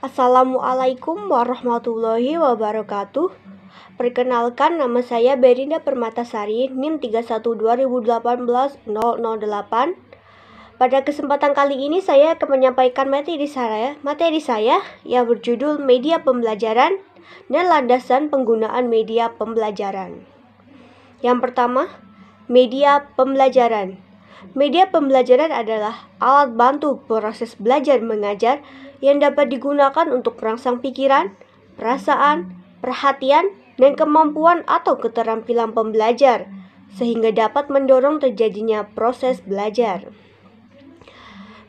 Assalamualaikum warahmatullahi wabarakatuh. Perkenalkan, nama saya Berinda Permatasari, NIM 31/2018-008. Pada kesempatan kali ini saya akan menyampaikan materi saya yang berjudul Media Pembelajaran dan Landasan Penggunaan Media Pembelajaran. Yang pertama, media pembelajaran. Media pembelajaran adalah alat bantu proses belajar mengajar yang dapat digunakan untuk merangsang pikiran, perasaan, perhatian, dan kemampuan atau keterampilan pembelajar, sehingga dapat mendorong terjadinya proses belajar.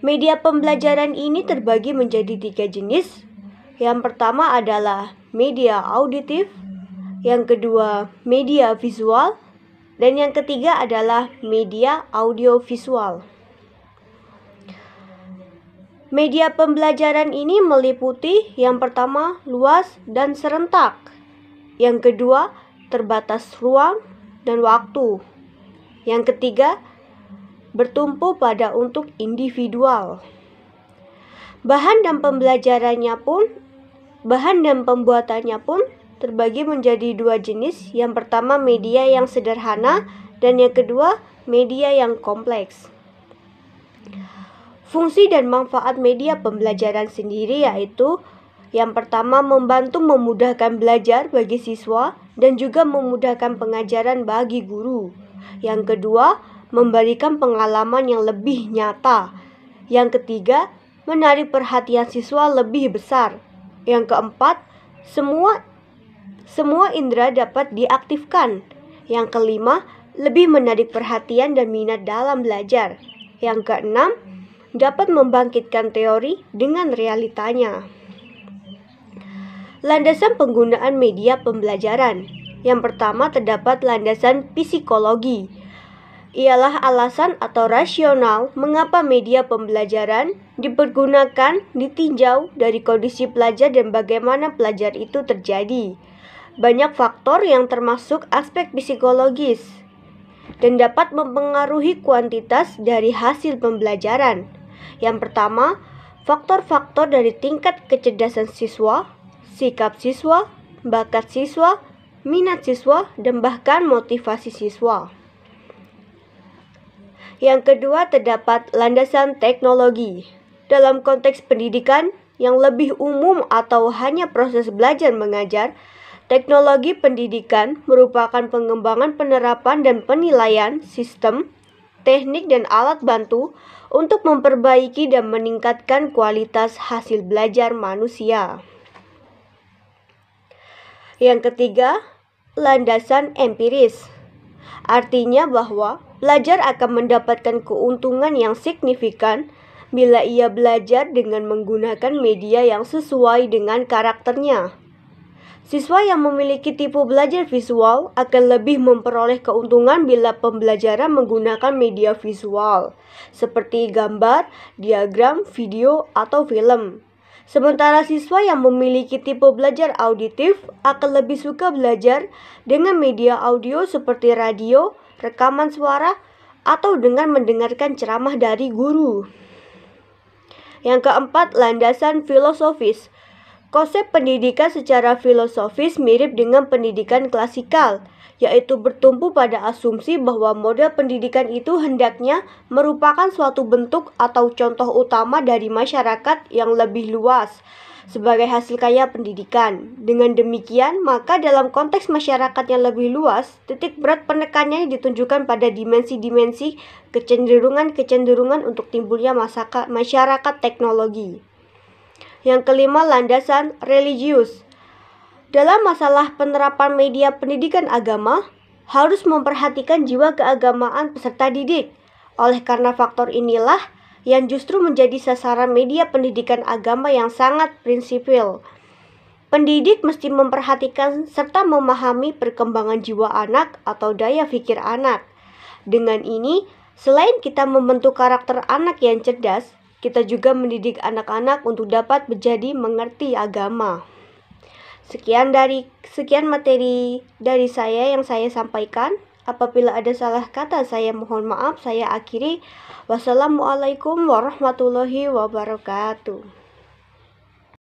Media pembelajaran ini terbagi menjadi 3 jenis. Yang pertama adalah media auditif, yang kedua media visual, dan yang ketiga adalah media audiovisual. Media pembelajaran ini meliputi yang pertama luas dan serentak, yang kedua terbatas ruang dan waktu, yang ketiga bertumpu pada untuk individual. Bahan dan pembuatannya pun terbagi menjadi 2 jenis. Yang pertama media yang sederhana dan yang kedua media yang kompleks. Fungsi dan manfaat media pembelajaran sendiri yaitu yang pertama membantu memudahkan belajar bagi siswa dan juga memudahkan pengajaran bagi guru. Yang kedua, memberikan pengalaman yang lebih nyata. Yang ketiga, menarik perhatian siswa lebih besar. Yang keempat, semua indera dapat diaktifkan. Yang kelima, lebih menarik perhatian dan minat dalam belajar. Yang keenam, dapat membangkitkan teori dengan realitanya. Landasan penggunaan media pembelajaran. Yang pertama terdapat landasan psikologi. Ialah alasan atau rasional mengapa media pembelajaran dipergunakan, ditinjau dari kondisi pelajar dan bagaimana pelajar itu terjadi. Banyak faktor yang termasuk aspek psikologis dan dapat mempengaruhi kuantitas dari hasil pembelajaran. Yang pertama, faktor-faktor dari tingkat kecerdasan siswa, sikap siswa, bakat siswa, minat siswa, dan bahkan motivasi siswa. Yang kedua, terdapat landasan teknologi. Dalam konteks pendidikan yang lebih umum atau hanya proses belajar mengajar, teknologi pendidikan merupakan pengembangan penerapan dan penilaian sistem, teknik, dan alat bantu untuk memperbaiki dan meningkatkan kualitas hasil belajar manusia. Yang ketiga, landasan empiris. Artinya bahwa pelajar akan mendapatkan keuntungan yang signifikan bila ia belajar dengan menggunakan media yang sesuai dengan karakternya. Siswa yang memiliki tipe belajar visual akan lebih memperoleh keuntungan bila pembelajaran menggunakan media visual, seperti gambar, diagram, video, atau film. Sementara siswa yang memiliki tipe belajar auditif akan lebih suka belajar dengan media audio seperti radio, rekaman suara, atau dengan mendengarkan ceramah dari guru. Yang keempat, landasan filosofis. Konsep pendidikan secara filosofis mirip dengan pendidikan klasikal, yaitu bertumpu pada asumsi bahwa model pendidikan itu hendaknya merupakan suatu bentuk atau contoh utama dari masyarakat yang lebih luas sebagai hasil karya pendidikan. Dengan demikian, maka dalam konteks masyarakat yang lebih luas, titik berat penekanannya ditunjukkan pada dimensi-dimensi kecenderungan untuk timbulnya masyarakat teknologi. Yang kelima, landasan religius. Dalam masalah penerapan media pendidikan agama, harus memperhatikan jiwa keagamaan peserta didik. Oleh karena faktor inilah yang justru menjadi sasaran media pendidikan agama yang sangat prinsipil. Pendidik mesti memperhatikan serta memahami perkembangan jiwa anak atau daya pikir anak. Dengan ini, selain kita membentuk karakter anak yang cerdas, kita juga mendidik anak-anak untuk dapat menjadi mengerti agama. Sekian materi dari saya yang saya sampaikan. Apabila ada salah kata, saya mohon maaf. Saya akhiri. Wassalamualaikum warahmatullahi wabarakatuh.